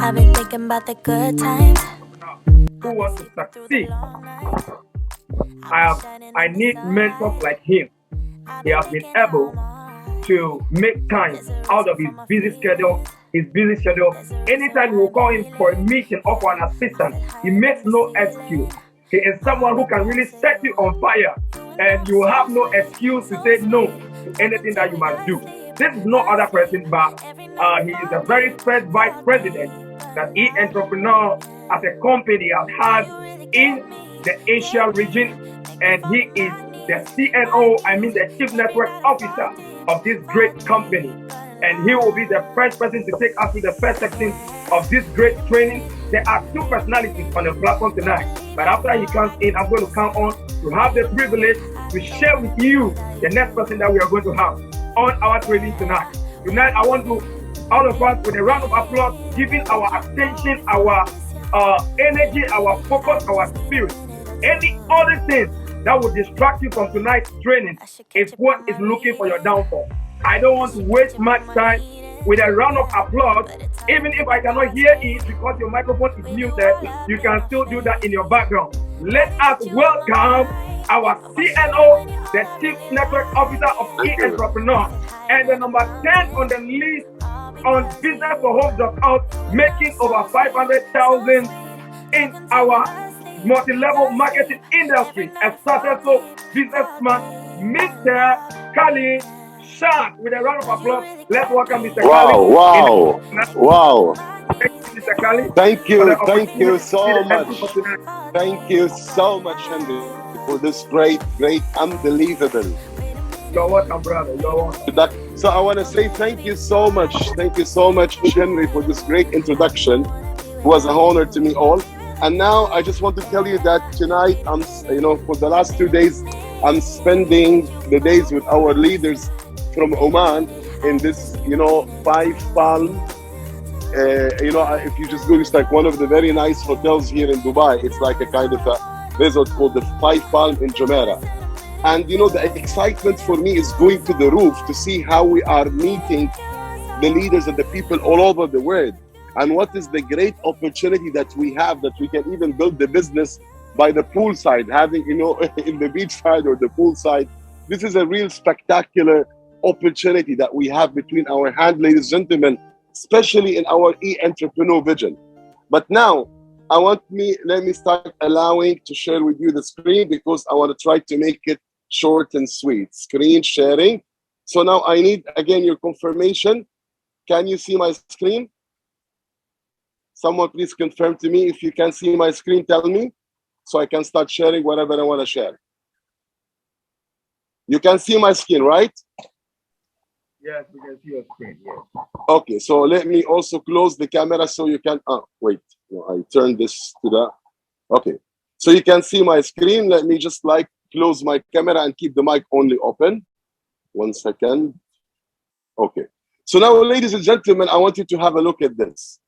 I've been thinking about the good times. Who wants to succeed? I need mentors like him. He has been able to make time out of his busy schedule. Anytime we will call him for a meeting or for an assistant, he makes no excuse. He is someone who can really set you on fire, and you have no excuse to say no to anything that you must do. This is no other person, but he is the very first vice president that E-Entrepreneur as a company has had in the Asia region, and he is the CNO, the Chief Network Officer of this great company. And he will be the first person to take us through the first section of this great training. There are two personalities on the platform tonight, but after he comes in, I'm going to come on to have the privilege to share with you the next person that we are going to have on our training tonight. Tonight, I want to, all of us, with a round of applause, giving our attention, our energy, our focus, our spirit. Any other thing that will distract you from tonight's training is what is looking for your downfall. I don't want to waste much time. With a round of applause, even if I cannot hear it because your microphone is muted, you can still do that in your background. Let us welcome our CNO, the Chief Network Officer of E-Entrepreneur, and the number 10 on the list on businessforhomes.org, making over 500,000 in our multi-level marketing industry. A successful businessman, Mr. Khalid Shah. With a round of applause, let's welcome Mr. Khalid. Wow. Thank you, Mr. Khalid. Thank you so much. Thank you so much, Henry, for this great, unbelievable. You're welcome, brother. You're welcome. So I want to say thank you so much. Thank you so much, Henry, for this great introduction. It was an honor to me all. And now I just want to tell you that tonight, for the last 2 days, I'm spending the days with our leaders from Oman in this, 5 Palm. If you just go, it's like one of the very nice hotels here in Dubai. It's like a kind of a resort called the 5 Palm in Jumeirah. And the excitement for me is going to the roof to see how we are meeting the leaders and the people all over the world. And what is the great opportunity that we have, that we can even build the business by the poolside, having, in the beachside or the poolside. This is a real spectacular opportunity that we have between our hands, ladies and gentlemen, especially in our E-Entrepreneur vision. But now, let me start allowing to share with you the screen, because I want to try to make it short and sweet. Screen sharing. So now I need, again, your confirmation. Can you see my screen? Someone please confirm to me if you can see my screen, tell me, so I can start sharing whatever I want to share. You can see my screen, right? Yes, we can see your screen, yes. Okay, so let me also close the camera so you can, wait, no, I turned this to the, okay. So you can see my screen. Let me just close my camera and keep the mic only open. 1 second. Okay. So now, ladies and gentlemen, I want you to have a look at this.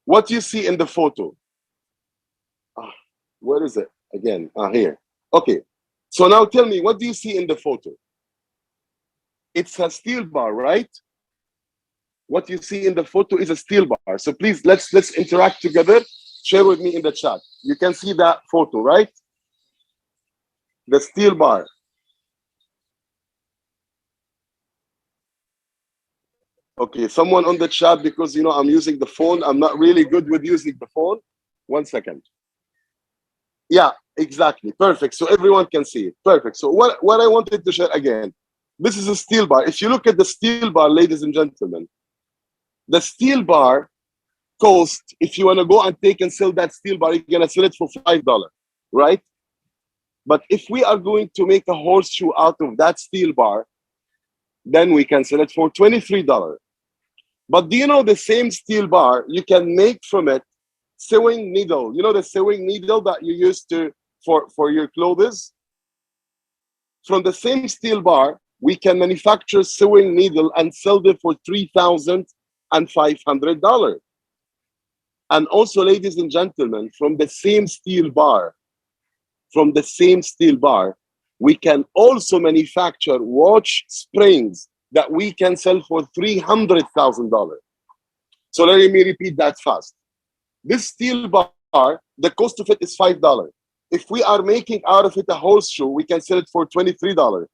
What you see in the photo. Where is it? Again, here. Okay. So now tell me, what do you see in the photo? It's a steel bar, right? What you see in the photo is a steel bar. So please, let's interact together. Share with me in the chat. You can see that photo, right? The steel bar. Okay, someone on the chat, because I'm using the phone. I'm not really good with using the phone. 1 second. Yeah, exactly. Perfect. So everyone can see it. Perfect. So what I wanted to share again, this is a steel bar. If you look at the steel bar, ladies and gentlemen, the steel bar cost, if you want to go and take and sell that steel bar, you're going to sell it for $5, right? But if we are going to make a horseshoe out of that steel bar, then we can sell it for $23. But do you know the same steel bar, you can make from it sewing needle? You know the sewing needle that you use for your clothes? From the same steel bar, we can manufacture sewing needle and sell them for $3,500. And also, ladies and gentlemen, from the same steel bar, we can also manufacture watch springs that we can sell for $300,000. So let me repeat that fast. This steel bar, the cost of it is $5. If we are making out of it a horseshoe, we can sell it for $23.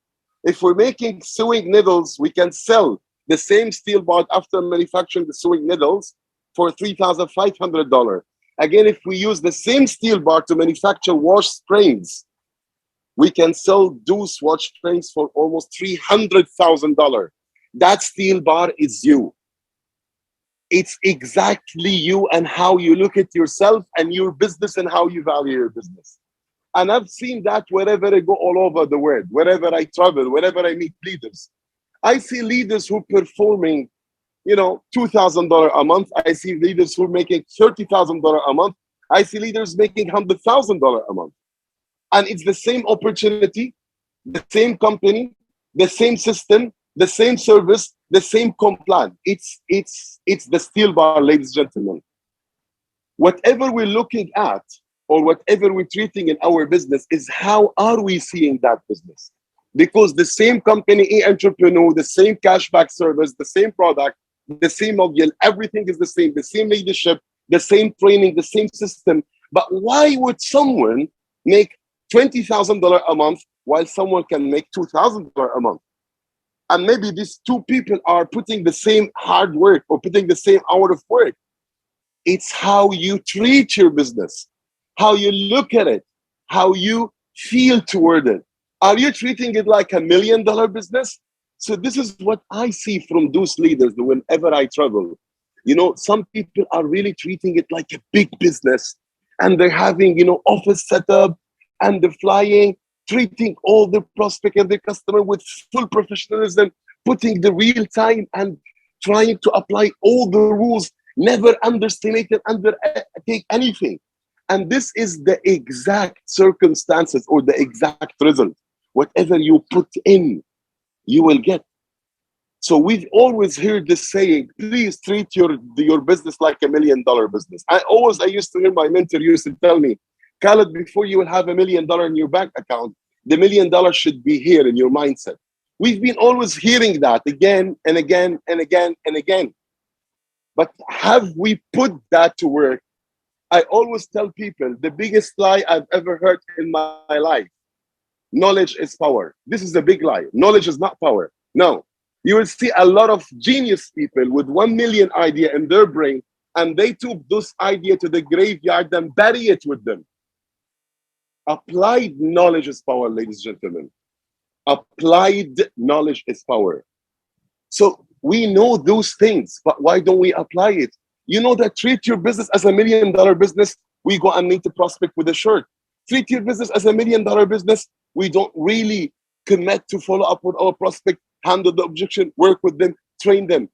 If we're making sewing needles, we can sell the same steel bar after manufacturing the sewing needles for $3,500. Again, if we use the same steel bar to manufacture wash springs, we can sell those wash springs for almost $300,000. That steel bar is you. It's exactly you and how you look at yourself and your business and how you value your business. And I've seen that wherever I go all over the world, wherever I travel, wherever I meet leaders. I see leaders who are performing, $2,000 a month. I see leaders who are making $30,000 a month. I see leaders making $100,000 a month. And it's the same opportunity, the same company, the same system, the same service, the same plan. It's the steel bar, ladies and gentlemen. Whatever we're looking at or whatever we're treating in our business is how are we seeing that business? Because the same company, e-entrepreneur, the same cashback service, the same product, the same module, everything is the same leadership, the same training, the same system. But why would someone make $20,000 a month while someone can make $2,000 a month? And maybe these two people are putting the same hard work or putting the same hour of work. It's how you treat your business, how you look at it, how you feel toward it. Are you treating it like $1 million business? So this is what I see from those leaders whenever I travel. Some people are really treating it like a big business, and they're having, office set up, and they're flying, treating all the prospect and the customer with full professionalism, putting the real time and trying to apply all the rules, never underestimate and undertake anything. And this is the exact circumstances or the exact result. Whatever you put in, you will get. So we've always heard this saying, please treat your business like $1 million business. I used to hear my mentor used to tell me, Khaled, before you will have $1 million in your bank account, the $1 million should be here in your mindset. We've been always hearing that again and again and again and again. But have we put that to work? I always tell people the biggest lie I've ever heard in my life. Knowledge is power. This is a big lie. Knowledge is not power. No. You will see a lot of genius people with 1 million idea in their brain, and they took this idea to the graveyard and bury it with them. Applied knowledge is power, ladies and gentlemen. Applied knowledge is power. So we know those things, but why don't we apply it? You know that treat your business as $1 million business, we go and meet the prospect with a shirt. Treat your business as $1 million business, we don't really commit to follow up with our prospect, handle the objection, work with them, train them.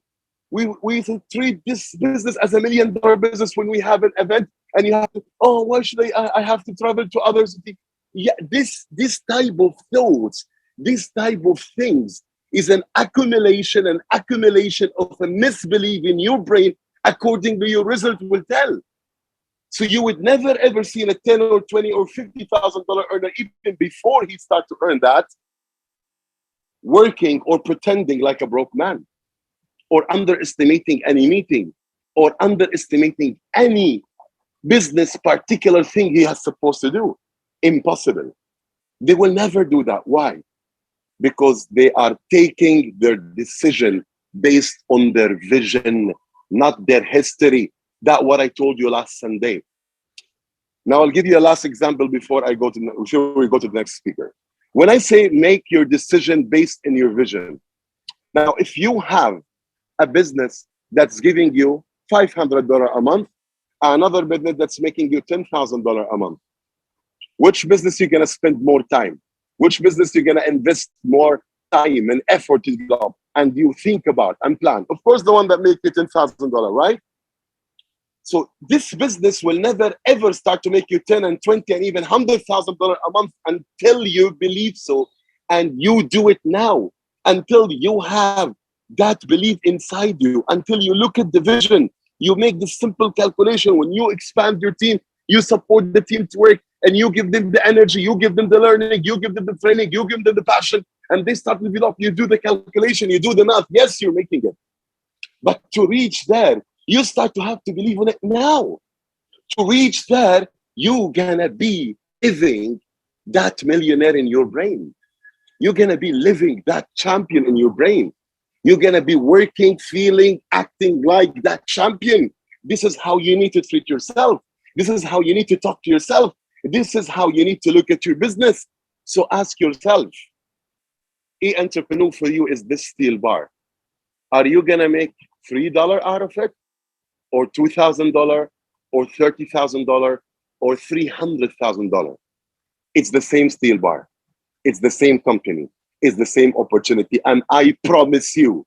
We treat this business as $1 million business when we have an event and you have to, why should I have to travel to others? Yeah, this type of thoughts, this type of things is an accumulation of a misbelief in your brain according to your result will tell. So you would never ever see a $10 or $20 or $50,000 earner even before he starts to earn that, working or pretending like a broke man, or underestimating any meeting, or underestimating any business particular thing he has supposed to do. Impossible. They will never do that. Why? Because they are taking their decision based on their vision, not their history. That's what I told you last Sunday. Now I'll give you a last example before we go to the next speaker. When I say make your decision based in your vision, now if you have a business that's giving you $500 a month, another business that's making you $10,000 a month, which business you're gonna spend more time? Which business you're gonna invest more time and effort to develop and you think about and plan? Of course, the one that makes you $10,000, right? So this business will never ever start to make you 10 and 20 and even $100,000 a month until you believe so and you do it now, until you have that belief inside you, until you look at the vision, you make this simple calculation. When you expand your team, you support the team to work and you give them the energy, you give them the learning, you give them the training, you give them the passion, and they start to develop. You do the calculation, you do the math. Yes, you're making it. But to reach there, You start to have to believe in it now. To reach there, you're gonna be living that millionaire in your brain. You're gonna be living that champion in your brain. You're gonna be working, feeling, acting like that champion. This is how you need to treat yourself. This is how you need to talk to yourself. This is how you need to look at your business. So ask yourself, e-entrepreneur for you is this steel bar. Are you gonna make $3 out of it, or $2,000, or $30,000, or $300,000? It's the same steel bar. It's the same company. It's the same opportunity. And I promise you,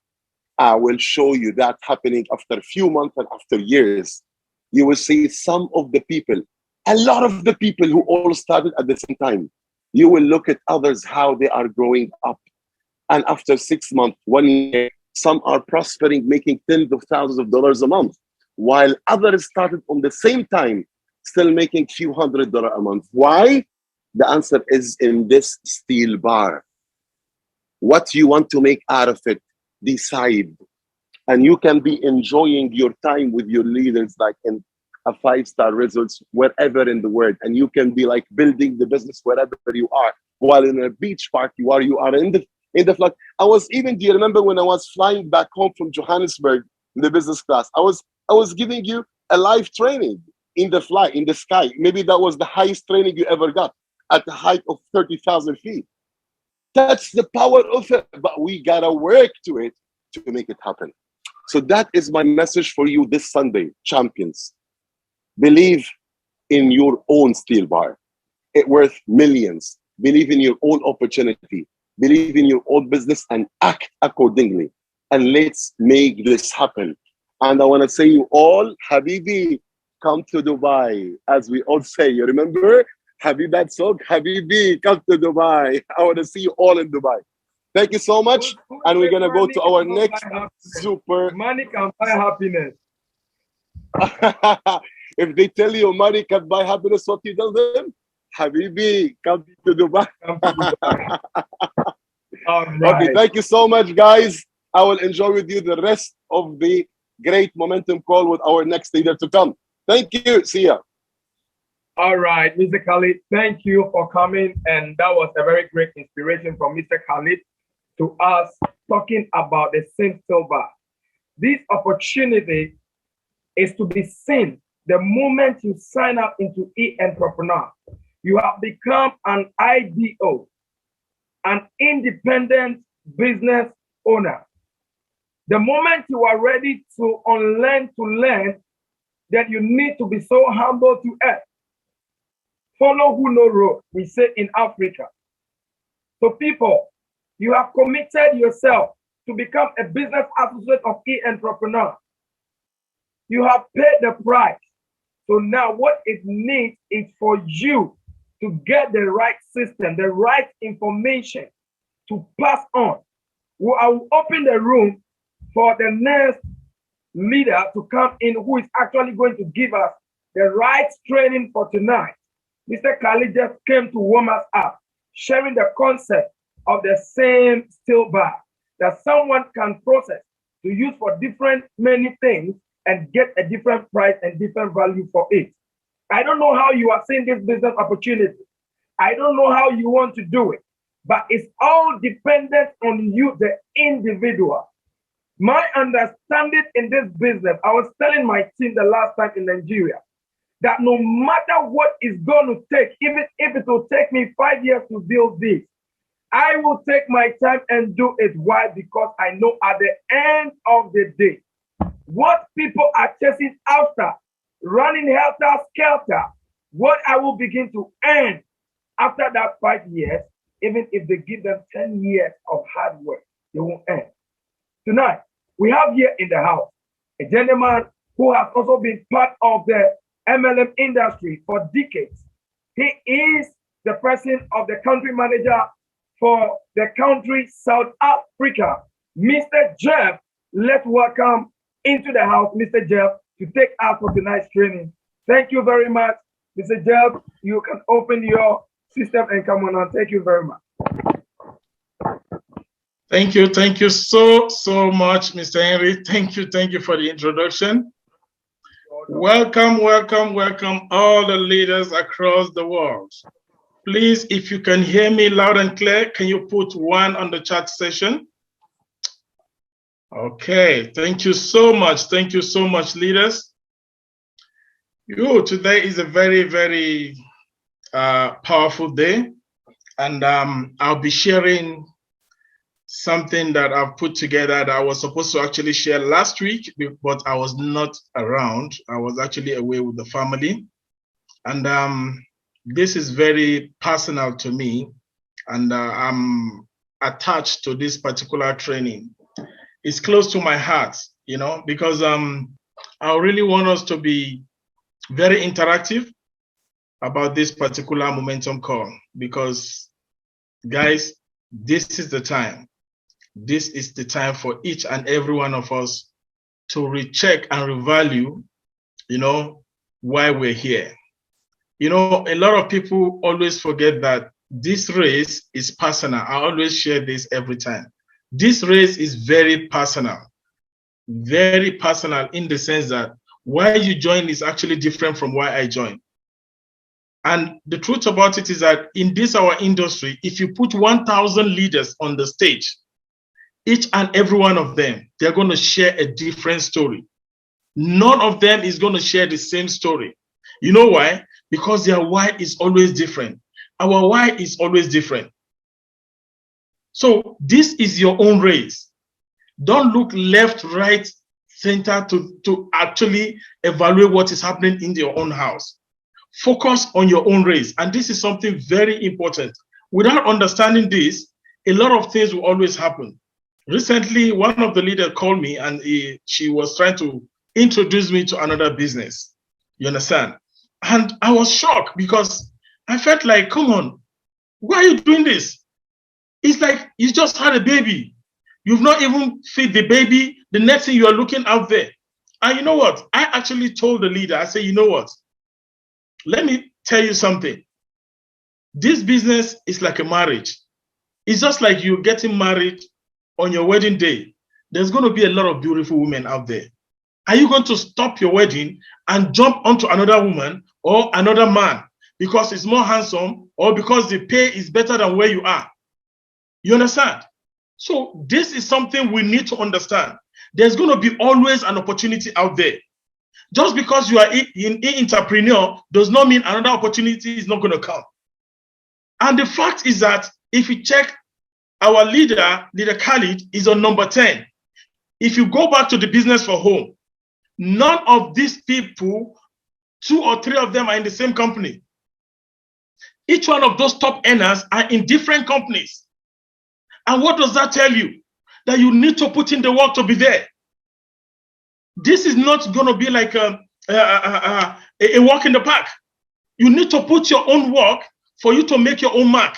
I will show you that happening after a few months and after years. You will see some of the people, a lot of the people who all started at the same time. You will look at others, how they are growing up. And after 6 months, 1 year, some are prospering, making tens of thousands of dollars a month, while others started on the same time, still making few $100s a month. Why? The answer is in this steel bar. What you want to make out of it, decide. And you can be enjoying your time with your leaders, like in a 5-star resorts, wherever in the world. And you can be like building the business wherever you are. While in a beach park, you are in the flight. I was even, do you remember when I was flying back home from Johannesburg in the business class? I was giving you a live training in the flight, in the sky. Maybe that was the highest training you ever got, at the height of 30,000 feet. That's the power of it, but we gotta work to it to make it happen. So that is my message for you this Sunday, champions. Believe in your own steel bar. It's worth millions. Believe in your own opportunity. Believe in your own business and act accordingly. And let's make this happen. And I want to say you all, Habibi, come to Dubai, as we all say. You remember? Habib, that song? Habibi, come to Dubai. I want to see you all in Dubai. Thank you so much. And we're going to go to our next super. Money can buy happiness. If they tell you money can buy happiness, what you tell them? Habibi, come to Dubai. Come to Dubai. All right. Okay, thank you so much, guys. I will enjoy with you the rest of the great momentum call with our next leader to come. Thank you. See ya. All right, Mr. Khalid, thank you for coming. And that was a very great inspiration from Mr. Khalid to us talking about the Same Steel Bar. This opportunity is to be seen the moment you sign up into e-entrepreneur. You have become an IDO, an independent business owner. The moment you are ready to unlearn to learn, then you need to be so humble to earth. Follow who no road, we say in Africa. So people, you have committed yourself to become a business associate of e-entrepreneur. You have paid the price. So now what it needs is for you to get the right system, the right information to pass on. Well, I will open the room for the next leader to come in who is actually going to give us the right training for tonight. Mr. Khalid just came to warm us up, sharing the concept of the same steel bar that someone can process to use for different many things and get a different price and different value for it. I don't know how you are seeing this business opportunity. I don't know how you want to do it, but it's all dependent on you, the individual. My understanding in this business, I was telling my team the last time in Nigeria, that no matter what it's going to take, even if it will take me 5 years to build this, I will take my time and do it. Why? Because I know at the end of the day, what people are chasing after, running helter-skelter, what I will begin to earn after that 5 years, even if they give them 10 years of hard work, they won't earn. Tonight, we have here in the house a gentleman who has also been part of the MLM industry for decades. He is the president of the country manager for the country South Africa, Mr. Jeff. Let's welcome into the house Mr. Jeff to take us for tonight's training. Thank you very much, Mr. Jeff. You can open your system and come on. Thank you very much. Thank you so much, Mr. Henry. Thank you for the introduction. Welcome, welcome, welcome all the leaders across the world. Please, if you can hear me loud and clear, can you put 1 on the chat session? Okay, thank you so much. Thank you so much, leaders. Today is a very, very powerful day, and I'll be sharing something that I've put together that I was supposed to actually share last week, but I was not around. I was actually away with the family. And this is very personal to me, and I'm attached to this particular training. It's close to my heart, because I really want us to be very interactive about this particular momentum call, because guys, this is the time. This is the time for each and every one of us to recheck and revalue, why we're here. A lot of people always forget that this race is personal. I always share this every time. This race is very personal in the sense that why you join is actually different from why I joined. And the truth about it is that in this, our industry, if you put 1,000 leaders on the stage, each and every one of them, they're going to share a different story. None of them is going to share the same story. You know why? Because their why is always different. Our why is always different. So this is your own race. Don't look left, right, center to actually evaluate what is happening in your own house. Focus on your own race. And this is something very important. Without understanding this, a lot of things will always happen. Recently, one of the leaders called me and she was trying to introduce me to another business. You understand? And I was shocked because I felt like, come on, why are you doing this? It's like you just had a baby. You've not even feed the baby. The next thing you are looking out there. And you know what? I actually told the leader, I said, you know what? Let me tell you something. This business is like a marriage. It's just like you getting married on your wedding day. There's going to be a lot of beautiful women out there. Are you going to stop your wedding and jump onto another woman or another man because it's more handsome or because the pay is better than where you are? You understand? So this is something we need to understand. There's going to be always an opportunity out there. Just because you are an entrepreneur does not mean another opportunity is not going to come. And the fact is that if you check, our leader Khalid, is on number 10. If you go back to the business for home, none of these people, 2 or 3 of them are in the same company. Each one of those top earners are in different companies. And what does that tell you? That you need to put in the work to be there. This is not going to be like a walk in the park. You need to put your own work for you to make your own mark.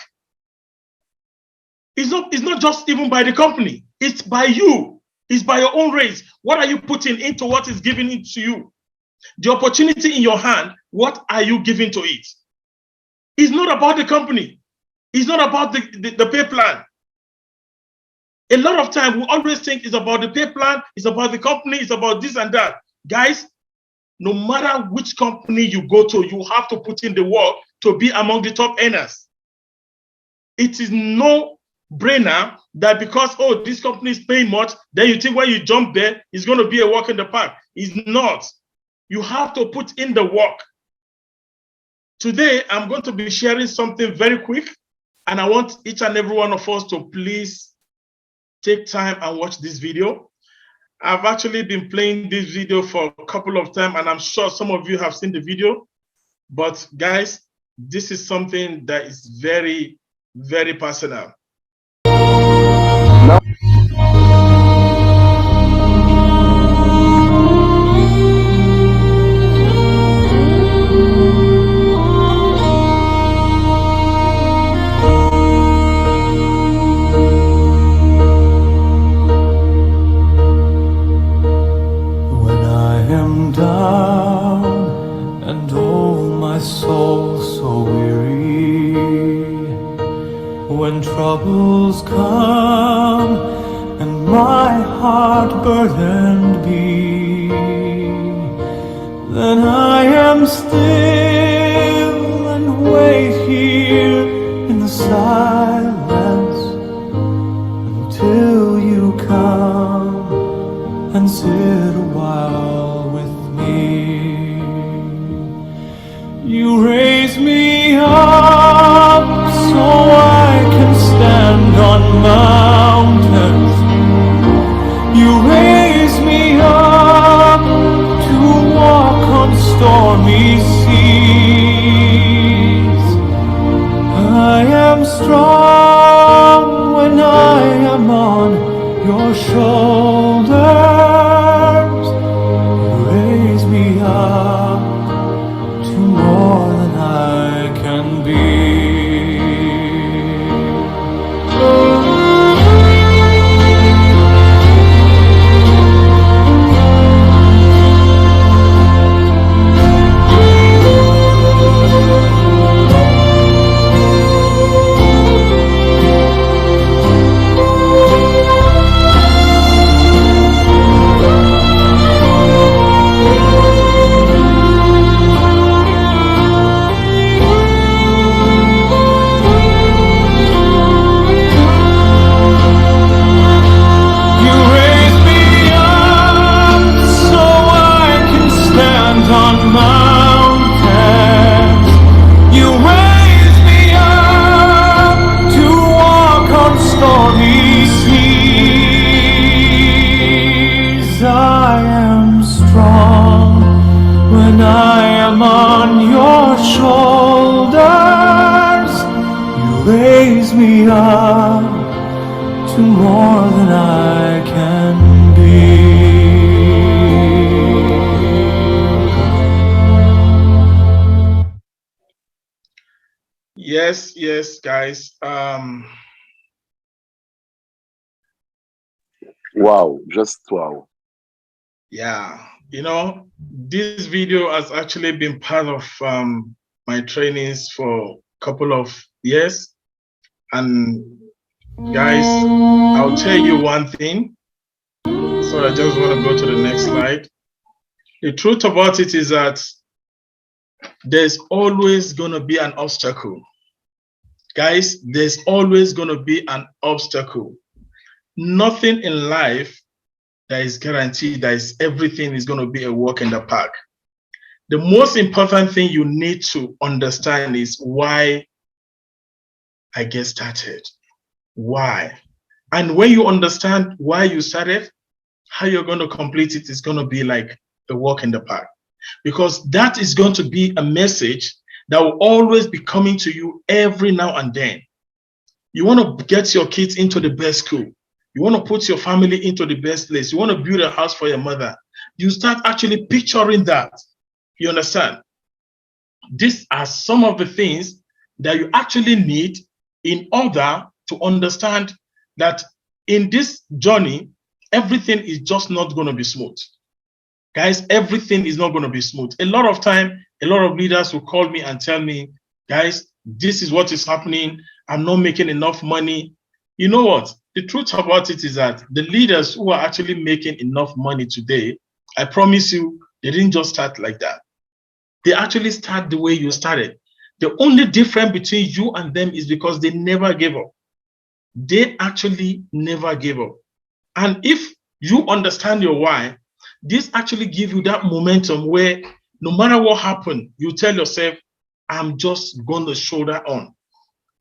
It's not just even by the company. It's by you. It's by your own race. What are you putting into what is given it to you? The opportunity in your hand, what are you giving to it? It's not about the company. It's not about the pay plan. A lot of time, we always think it's about the pay plan, it's about the company, it's about this and that. Guys, no matter which company you go to, you have to put in the work to be among the top earners. It is no brainer that because, oh, this company is paying much, then you think when you jump there, it's going to be a walk in the park. It's not. You have to put in the work. Today, I'm going to be sharing something very quick, and I want each and every one of us to please take time and watch this video. I've actually been playing this video for a couple of times, and I'm sure some of you have seen the video. But guys, this is something that is very, very personal. Down and oh my soul so weary, when troubles come and my heart burdened be, then I am still and wait here in the silence until you come and sit a while with me. You raise me up so I can stand on mountains. You raise me up to walk on stormy seas. I am strong when I am on your shoulders. You raise me up to more than I can be. Raise me up to more than I can be. Yes, guys. Wow, just wow. Yeah, this video has actually been part of my trainings for a couple of years. And guys, I'll tell you one thing. So I just want to go to the next slide. The truth about it is that there's always going to be an obstacle. Guys, there's always going to be an obstacle. Nothing in life that is guaranteed, that is everything is going to be a walk in the park. The most important thing you need to understand is why I get started. Why? And when you understand why you started, how you're going to complete it is going to be like a walk in the park. Because that is going to be a message that will always be coming to you every now and then. You want to get your kids into the best school. You want to put your family into the best place. You want to build a house for your mother. You start actually picturing that. You understand? These are some of the things that you actually need in order to understand that in this journey, everything is just not going to be smooth. Guys, everything is not going to be smooth. A lot of time, a lot of leaders will call me and tell me, guys, this is what is happening. I'm not making enough money. You know what? The truth about it is that the leaders who are actually making enough money today, I promise you, they didn't just start like that. They actually start the way you started. The only difference between you and them is because they never gave up. They actually never gave up. And if you understand your why, this actually gives you that momentum where no matter what happened, you tell yourself, I'm just going to shoulder on.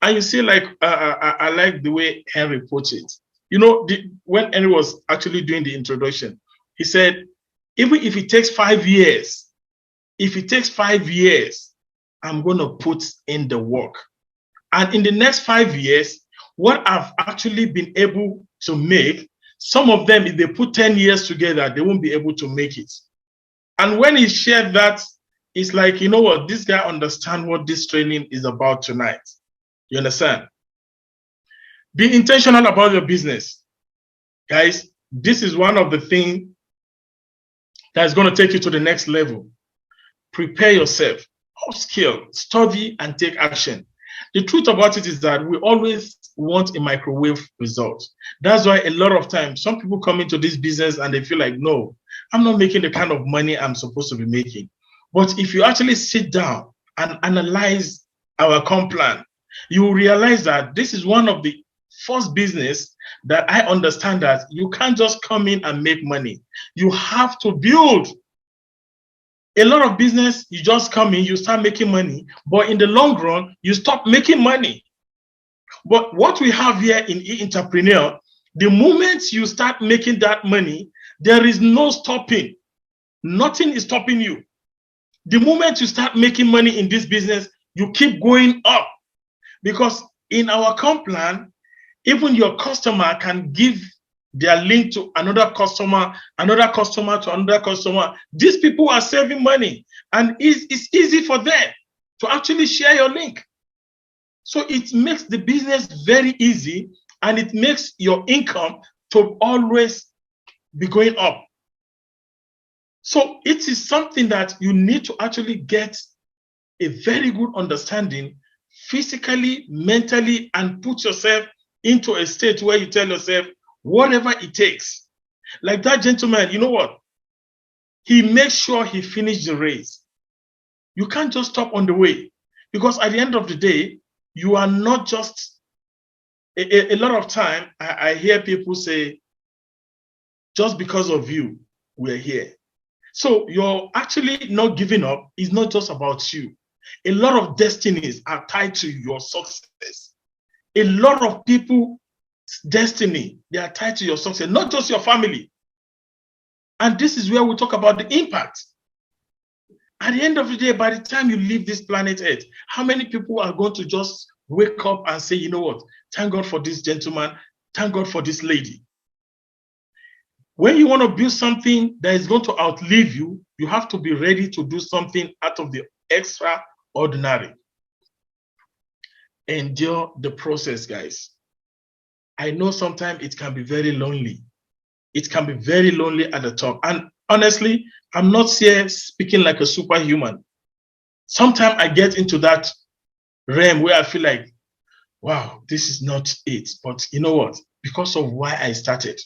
And you see, like, I like the way Henry puts it. When Henry was actually doing the introduction, he said, even if it takes 5 years, I'm going to put in the work. And in the next 5 years, what I've actually been able to make, some of them, if they put 10 years together, they won't be able to make it. And when he shared that, it's like, you know what, this guy understands what this training is about tonight. You understand? Be intentional about your business. Guys, this is one of the things that's going to take you to the next level. Prepare yourself, upskill, study, and take action. The truth about it is that we always want a microwave result. That's why a lot of times some people come into this business and they feel like, no, I'm not making the kind of money I'm supposed to be making. But if you actually sit down and analyze our comp plan, you will realize that this is one of the first business that I understand that you can't just come in and make money. You have to build. A lot of business, you just come in, you start making money, but in the long run, you stop making money. But what we have here in e-entrepreneur, the moment you start making that money, there is no stopping. Nothing is stopping you. The moment you start making money in this business, you keep going up. Because in our comp plan, even your customer can give their link to another customer to another customer. These people are saving money, and it's easy for them to actually share your link. So it makes the business very easy, and it makes your income to always be going up. So it is something that you need to actually get a very good understanding physically, mentally, and put yourself into a state where you tell yourself, whatever it takes. Like that gentleman, you know what? He makes sure he finished the race. You can't just stop on the way, because at the end of the day, you are not just, a lot of time, I hear people say, just because of you, we're here. So you're actually not giving up. It's not just about you. A lot of destinies are tied to your success. A lot of people's destiny, they are tied to your success, not just your family. And this is where we talk about the impact. At the end of the day, by the time you leave this planet Earth, how many people are going to just wake up and say, you know what, thank God for this gentleman, thank God for this lady. When you want to build something that is going to outlive you, you have to be ready to do something out of the extraordinary. Endure the process, guys. I know sometimes it can be very lonely. It can be very lonely at the top. And honestly, I'm not here speaking like a superhuman. Sometimes I get into that realm where I feel like, wow, this is not it. But you know what? Because of why I started,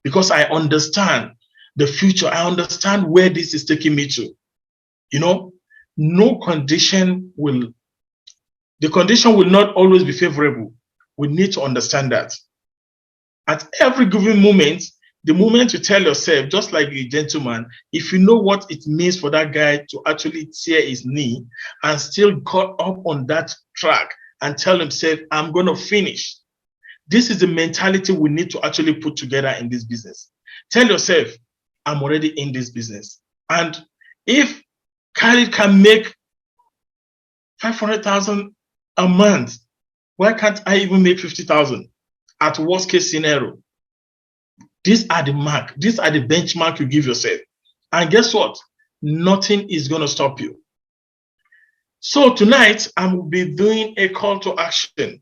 because I understand the future, I understand where this is taking me to. You know, the condition will not always be favorable. We need to understand that. At every given moment, the moment you tell yourself, just like a gentleman, if you know what it means for that guy to actually tear his knee and still got up on that track and tell himself, I'm going to finish. This is the mentality we need to actually put together in this business. Tell yourself, I'm already in this business. And if Khalid can make 500,000 a month, why can't I even make 50,000 at worst case scenario? These are the mark. These are the benchmark you give yourself. And guess what? Nothing is going to stop you. So tonight, I will be doing a call to action.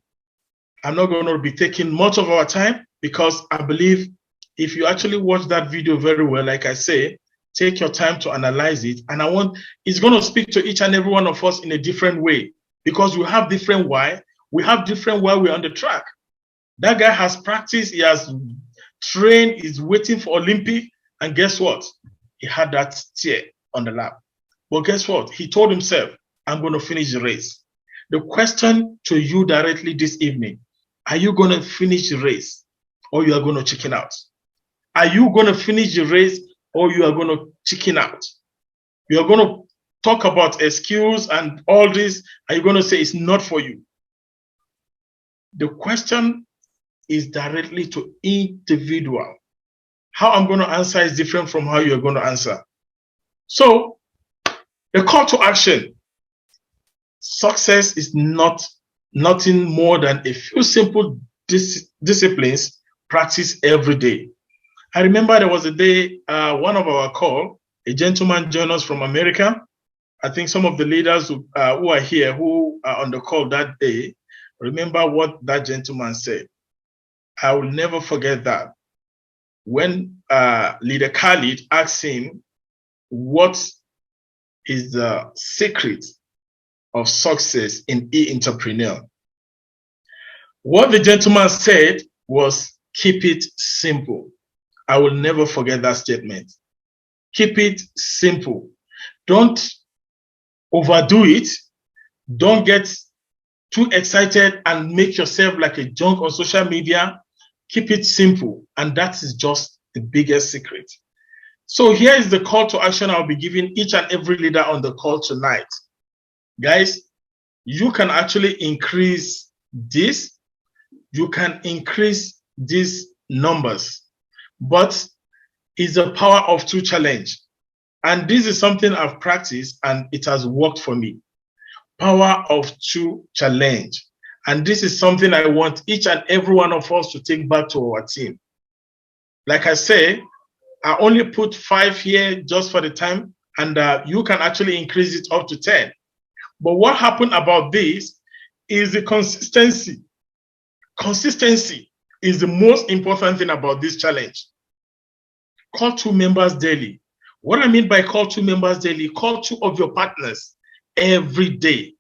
I'm not going to be taking much of our time, because I believe if you actually watch that video very well, like I say, take your time to analyze it. And it's going to speak to each and every one of us in a different way, because we have different why. We have different why we're on the track. That guy has practiced, he has trained, he's waiting for Olympic, and guess what? He had that tear on the lap. But guess what? He told himself, I'm going to finish the race. The question to you directly this evening, are you going to finish the race, or you are going to chicken out? Are you going to finish the race, or you are going to chicken out? You are going to talk about excuse and all this. Are you going to say it's not for you? The question is directly to individual. How I'm going to answer is different from how you're going to answer. So, the call to action. Success is nothing more than a few simple disciplines practiced every day. I remember there was a day, one of our call, a gentleman joined us from America. I think some of the leaders who are here, who are on the call that day, remember what that gentleman said. I will never forget that. When Leader Khalid asked him, what is the secret of success in e-entrepreneur? What the gentleman said was, keep it simple. I will never forget that statement. Keep it simple. Don't overdo it. Don't get too excited and make yourself like a junk on social media. Keep it simple. And that is just the biggest secret. So here is the call to action I'll be giving each and every leader on the call tonight. Guys, you can actually increase this. You can increase these numbers, but it's the power of two challenge. And this is something I've practiced and it has worked for me. Power of two challenge. And this is something I want each and every one of us to take back to our team. Like I say, I only put 5 here just for the time, and you can actually increase it up to 10. But what happened about this is the consistency. Consistency is the most important thing about this challenge. Call 2 members daily. What I mean by call 2 members daily, call 2 of your partners every day.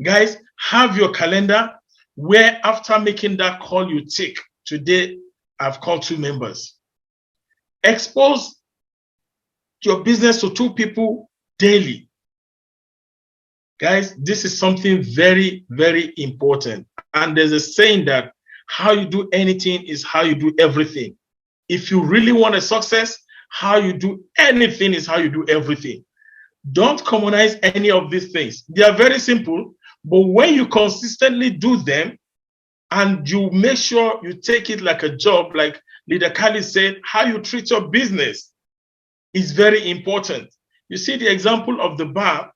Guys, have your calendar where after making that call, you tick, today I've called 2 members. Expose your business to 2 people daily. Guys, this is something very, very important. And there's a saying that how you do anything is how you do everything. If you really want a success, how you do anything is how you do everything. Don't commonize any of these things. They are very simple, but when you consistently do them and you make sure you take it like a job, like Leader Khalid said, how you treat your business is very important. You see, the example of the bar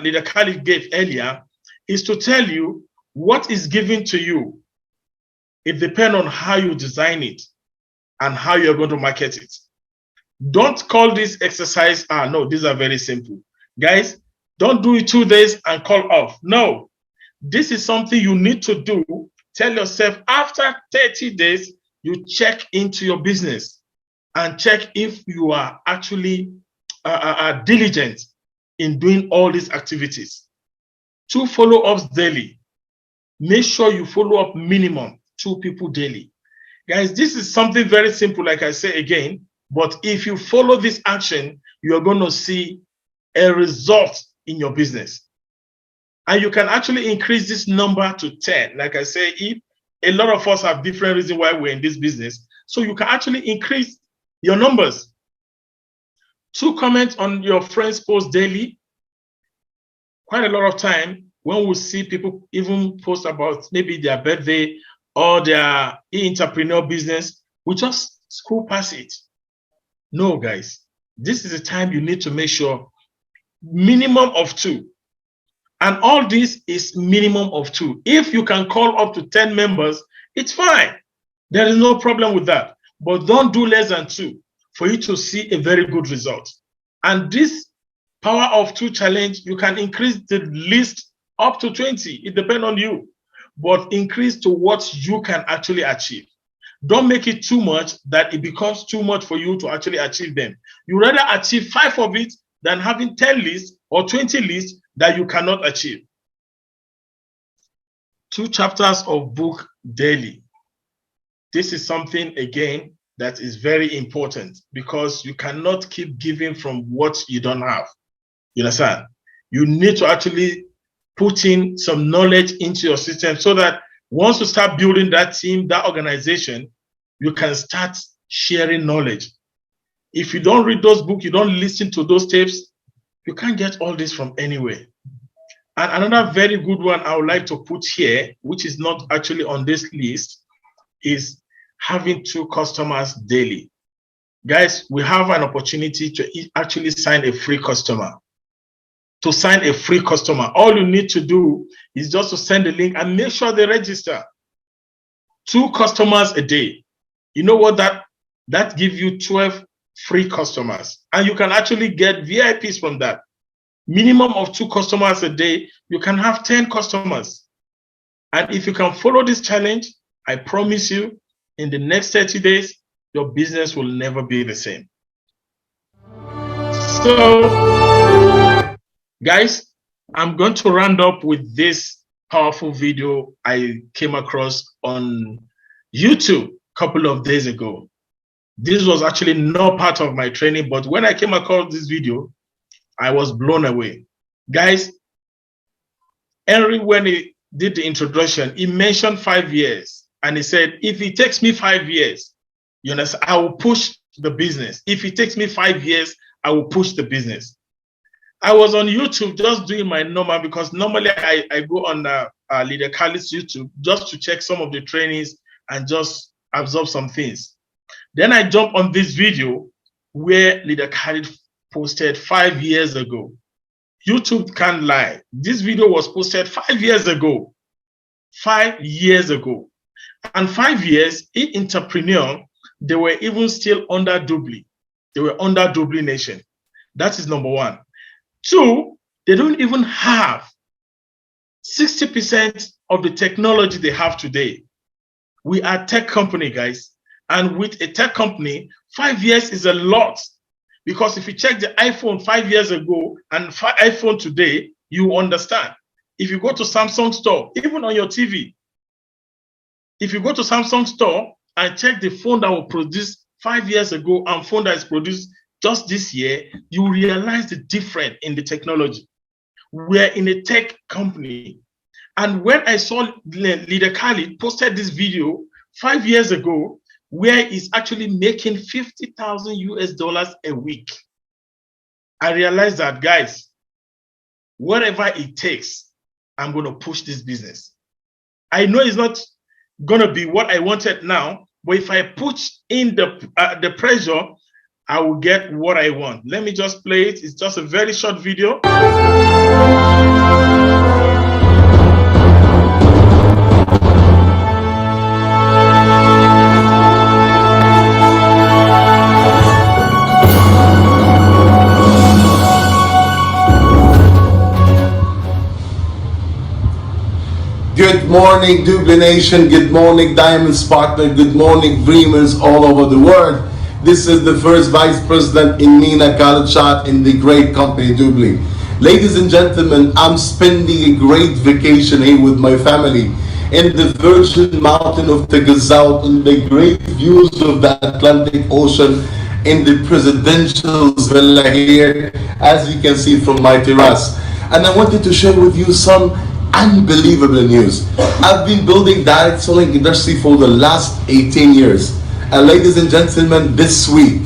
Leader Khalid gave earlier is to tell you what is given to you. It depends on how you design it and how you're going to market it. Don't call this exercise, no, these are very simple. Guys, don't do it 2 days and call off. No, this is something you need to do. Tell yourself after 30 days, you check into your business and check if you are actually diligent in doing all these activities. 2 follow-ups daily. Make sure you follow up minimum 2 people daily. Guys, this is something very simple, like I say again, but if you follow this action, you're going to see a result in your business. And you can actually increase this number to 10. Like I say, if a lot of us have different reasons why we're in this business, so you can actually increase your numbers. 2 comments on your friend's post daily. Quite a lot of time when we see people even post about maybe their birthday or their entrepreneur business, we just scroll past it. No, guys, this is the time you need to make sure minimum of 2. And all this is minimum of 2. If you can call up to 10 members, it's fine. There is no problem with that. But don't do less than 2 for you to see a very good result. And this power of 2 challenge, you can increase the list up to 20. It depends on you. But increase to what you can actually achieve. Don't make it too much that it becomes too much for you to actually achieve them. You rather achieve 5 of it than having 10 lists or 20 lists that you cannot achieve. 2 chapters of book daily. This is something, again, that is very important because you cannot keep giving from what you don't have. You understand? You need to actually put in some knowledge into your system so that once you start building that team, that organization, you can start sharing knowledge. If you don't read those books, you don't listen to those tapes, you can't get all this from anywhere. And another very good one I would like to put here, which is not actually on this list, is having 2 customers daily. Guys, we have an opportunity to actually sign a free customer. To sign a free customer, all you need to do is just to send the link and make sure they register. 2 customers a day. You know what that gives you 12 free customers. And you can actually get VIPs from that. Minimum of 2 customers a day, you can have 10 customers. And if you can follow this challenge, I promise you, in the next 30 days, your business will never be the same. So, guys, I'm going to round up with this powerful video I came across on YouTube a couple of days ago. This was actually not part of my training, but when I came across this video, I was blown away. Guys, Henry, when he did the introduction, he mentioned 5 years. And he said, if it takes me 5 years, you understand, I will push the business. If it takes me 5 years, I will push the business. I was on YouTube just doing my normal, because normally I go on Leader Khalid's YouTube just to check some of the trainings and just absorb some things. Then I jump on this video where Leader Khalid posted 5 years ago. YouTube can't lie. This video was posted 5 years ago. 5 years ago. And 5 years, in entrepreneur, they were even still under Doubly. They were under Doubly Nation. That is number one. Two, they don't even have 60% of the technology they have today. We are a tech company, guys. And with a tech company, 5 years is a lot. Because if you check the iPhone 5 years ago and iPhone today, you understand. If you go to Samsung store, even on your TV, if you go to Samsung store and check the phone that was produced 5 years ago and phone that is produced just this year, you realize the difference in the technology. We're in a tech company. And when I saw Leader Khalid posted this video 5 years ago, where he's actually making $50,000 a week, I realized that, guys, whatever it takes, I'm going to push this business. I know it's not going to be what I wanted now, but if I put in the pressure, I will get what I want. Let me just play it. It's just a very short video. Good morning, Doubly Nation. Good morning, Diamonds Partner. Good morning, Dreamers all over the world. This is the first Vice President in Nina Khalid Shah in the great company Doubly. Ladies and gentlemen, I'm spending a great vacation here with my family in the Virgin Mountain of Tegazawt, in the great views of the Atlantic Ocean, in the presidential villa here, as you can see from my terrace. And I wanted to share with you some unbelievable news. I've been building direct selling industry for the last 18 years. And ladies and gentlemen, this week,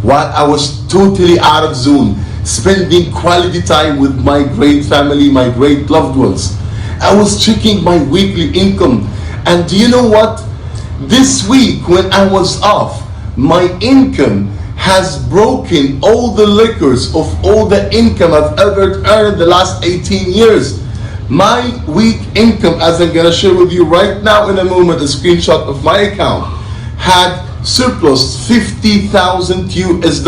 while I was totally out of zone, spending quality time with my great family, my great loved ones, I was checking my weekly income. And do you know what? This week, when I was off, my income has broken all the records of all the income I've ever earned the last 18 years. My week income, as I'm gonna share with you right now in a moment, a screenshot of my account, had surplus $50,000 US.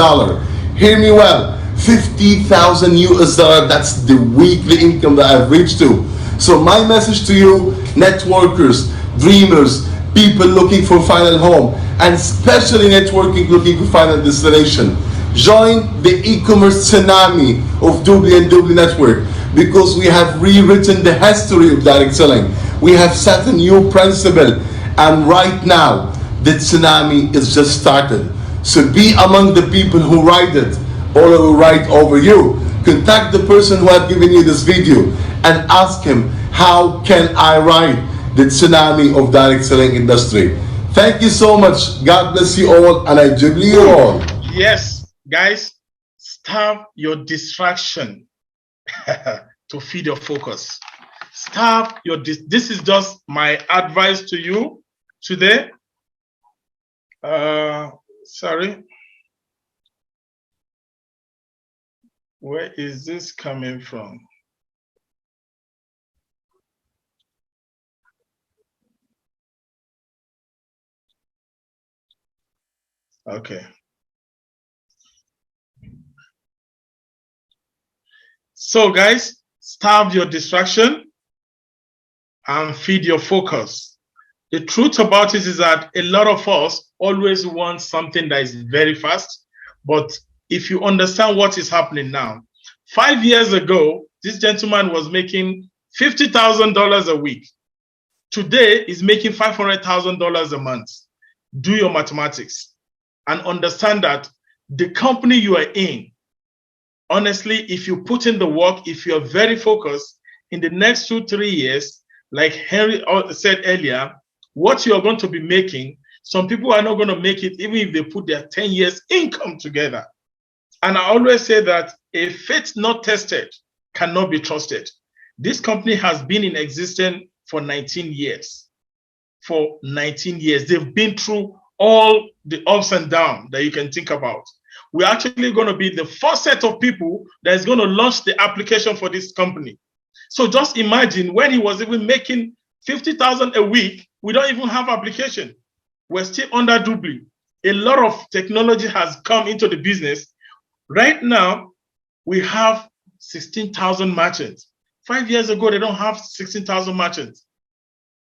Hear me well, $50,000 US. That's the weekly income that I've reached to. So my message to you, networkers, dreamers, people looking for final home, and especially networking looking for final destination, join the e-commerce tsunami of Doubly and Doubly Network, because we have rewritten the history of direct selling. We have set a new principle, and right now the tsunami is just started. So be among the people who ride it, or it will ride over you. Contact the person who has given you this video and ask him, how can I ride the tsunami of direct selling industry? Thank you so much. God bless you all, and I jubilee you all. Yes, guys, starve your distraction to feed your focus. Starve your this is just my advice to you today. Sorry, where is this coming from? Okay. So guys, starve your distraction and feed your focus. The truth about it is that a lot of us always want something that is very fast. But if you understand what is happening now, 5 years ago, this gentleman was making $50,000 a week. Today, he's making $500,000 a month. Do your mathematics and understand that the company you are in, honestly, if you put in the work, if you're very focused, in the next 2-3 years, like Henry said earlier, what you're going to be making, some people are not going to make it even if they put their 10 years income together. And I always say that a faith not tested cannot be trusted. This company has been in existence for 19 years. For 19 years. They've been through all the ups and downs that you can think about. We're actually going to be the first set of people that is going to launch the application for this company. So just imagine when he was even making 50,000 a week, we don't even have application. We're still under Dubli. A lot of technology has come into the business. Right now, we have 16,000 merchants. 5 years ago, they don't have 16,000 merchants.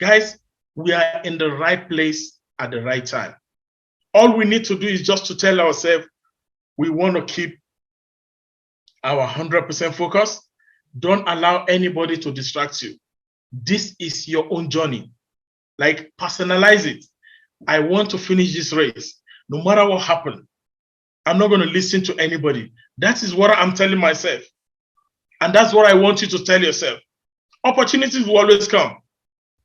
Guys, we are in the right place at the right time. All we need to do is just to tell ourselves we want to keep our 100% focus. Don't allow anybody to distract you. This is your own journey. Like, personalize it. I want to finish this race. No matter what happens, I'm not going to listen to anybody. That is what I'm telling myself. And that's what I want you to tell yourself. Opportunities will always come.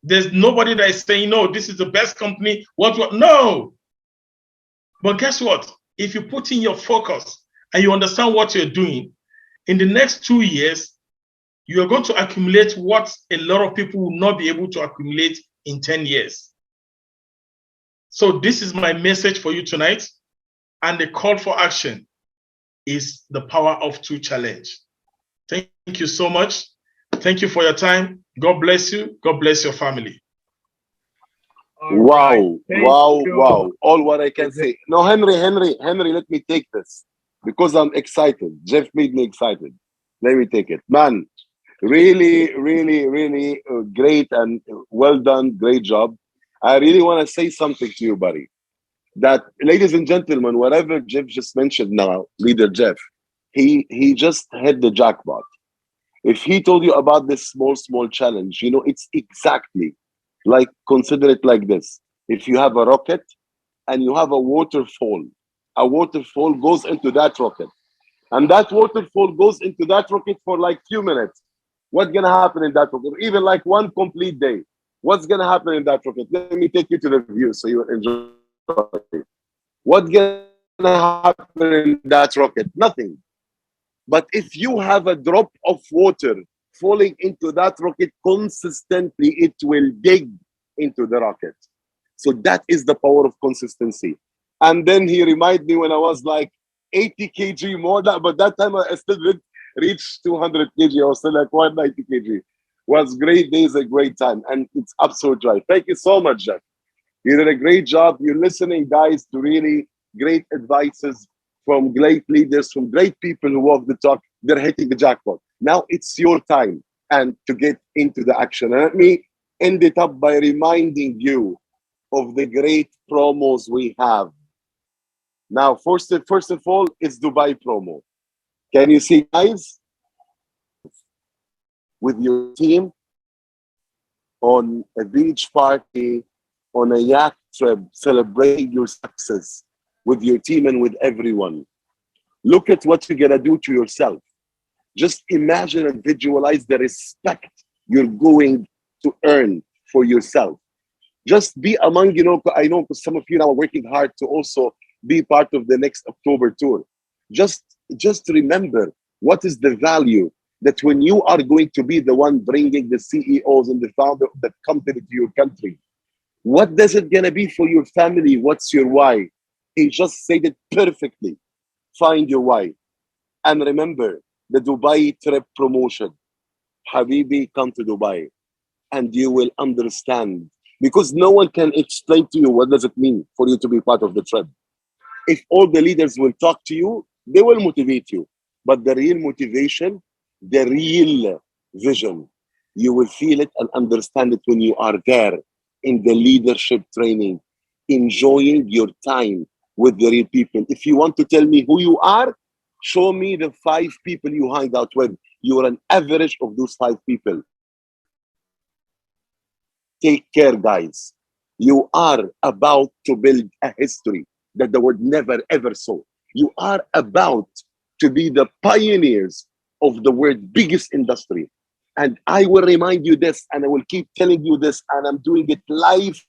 There's nobody that is saying, no, this is the best company. What? No. But guess what? If you put in your focus and you understand what you're doing, in the next 2 years, you are going to accumulate what a lot of people will not be able to accumulate in 10 years. So this is my message for you tonight. And the call for action is the Power of Two challenge. Thank you so much. Thank you for your time. God bless you. God bless your family. Wow, wow, wow. All what I can say. No, Henry, let me take this because I'm excited. Jeff made me excited. Let me take it. Man, really, really, really great and well done. Great job. I really want to say something to you, buddy. That, ladies and gentlemen, whatever Jeff just mentioned now, Leader Jeff, he just hit the jackpot. If he told you about this small challenge, you know, it's exactly like, consider it like this. If you have a rocket and you have a waterfall goes into that rocket. And that waterfall goes into that rocket for like few minutes. What's going to happen in that rocket? Even like one complete day. What's going to happen in that rocket? Let me take you to the view so you enjoy. What's going to happen in that rocket? Nothing. But if you have a drop of water falling into that rocket consistently, it will dig into the rocket. So that is the power of consistency. And then he reminded me when I was like 80 kg more, but that time I still didn't reach 200 kg. I was still like 190 kg. Was great days, a great time. And it's absolute right. Thank you so much, Jeff. You did a great job. You're listening, guys, to really great advices from great leaders, from great people who walk the talk. They're hitting the jackpot. Now it's your time and to get into the action. And let me end it up by reminding you of the great promos we have. Now, first of all, it's Dubai promo. Can you see, guys? With your team on a beach party, on a yacht trip, celebrating your success with your team and with everyone. Look at what you're gonna do to yourself. Just imagine and visualize the respect you're going to earn for yourself. Just be among, you know, I know some of you now are working hard to also be part of the next October tour. Just remember what is the value that when you are going to be the one bringing the CEOs and the founder of the company to your country, what does it gonna be for your family? What's your why? He just said it perfectly. Find your why. And remember the Dubai trip promotion. Habibi, come to Dubai and you will understand, because no one can explain to you what does it mean for you to be part of the trip. If all the leaders will talk to you, they will motivate you. But the real motivation, the real vision, you will feel it and understand it when you are there in the leadership training, enjoying your time with the real people. If you want to tell me who you are, show me the 5 people you hang out with. You are an average of those 5 people. Take care, guys. You are about to build a history that the world never ever saw. You are about to be the pioneers of the world biggest industry. And I will remind you this, and I will keep telling you this, and I'm doing it live,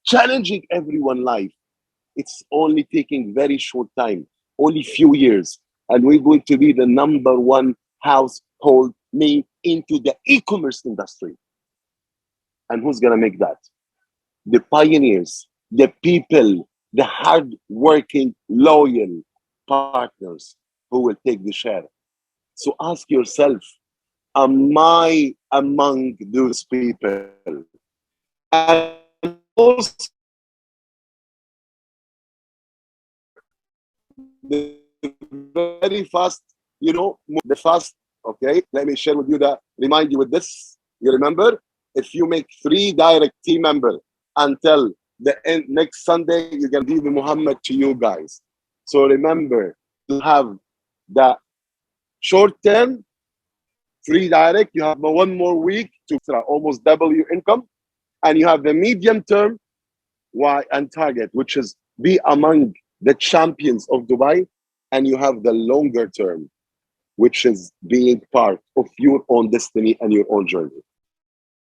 challenging everyone live. It's only taking very short time, only few years, and we're going to be the #1 household name into the e-commerce industry. And who's gonna make that? The pioneers, the people, the hard-working, loyal partners who will take the share. So ask yourself, am I among those people? And also, the very fast, the fast, okay, let me share with you remind you with this. You remember, if you make 3 direct team members until the end next Sunday, you're gonna give Muhammad to you guys. So remember to have the short term 3 direct, you have 1 more week to almost double your income, and you have the medium term and target, which is be among the champions of Dubai, and you have the longer term, which is being part of your own destiny and your own journey.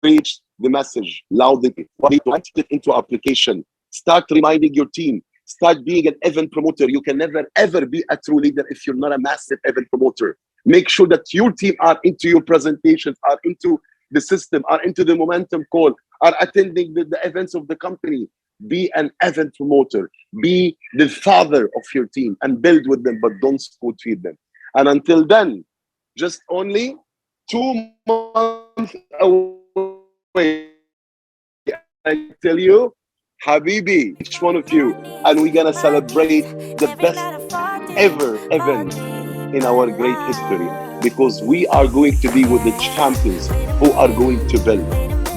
Preach the message loudly, write it into application, start reminding your team, start being an event promoter. You can never ever be a true leader if you're not a massive event promoter. Make sure that your team are into your presentations, are into the system, are into the momentum call, are attending the events of the company. Be an event promoter, be the father of your team and build with them, but don't spoon feed them. And until then, just only 2 months away. I tell you, Habibi, each one of you, and we're gonna celebrate the best ever event in our great history, because we are going to be with the champions who are going to build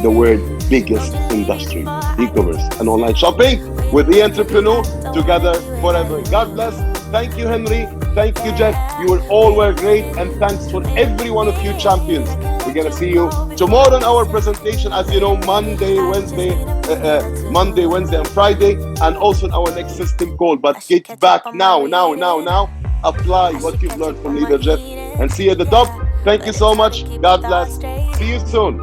the world's biggest industry, e-commerce and online shopping, with the entrepreneur together forever. God bless. Thank you, Henry. Thank you, Jeff. You all were great, and thanks for every one of you champions. We're gonna see you tomorrow on our presentation, as you know, Monday, Wednesday, and Friday, and also on our next system call. But get back now. Apply what you've learned from Leader Jeff, and see you at the top. Thank you so much. God bless. See you soon.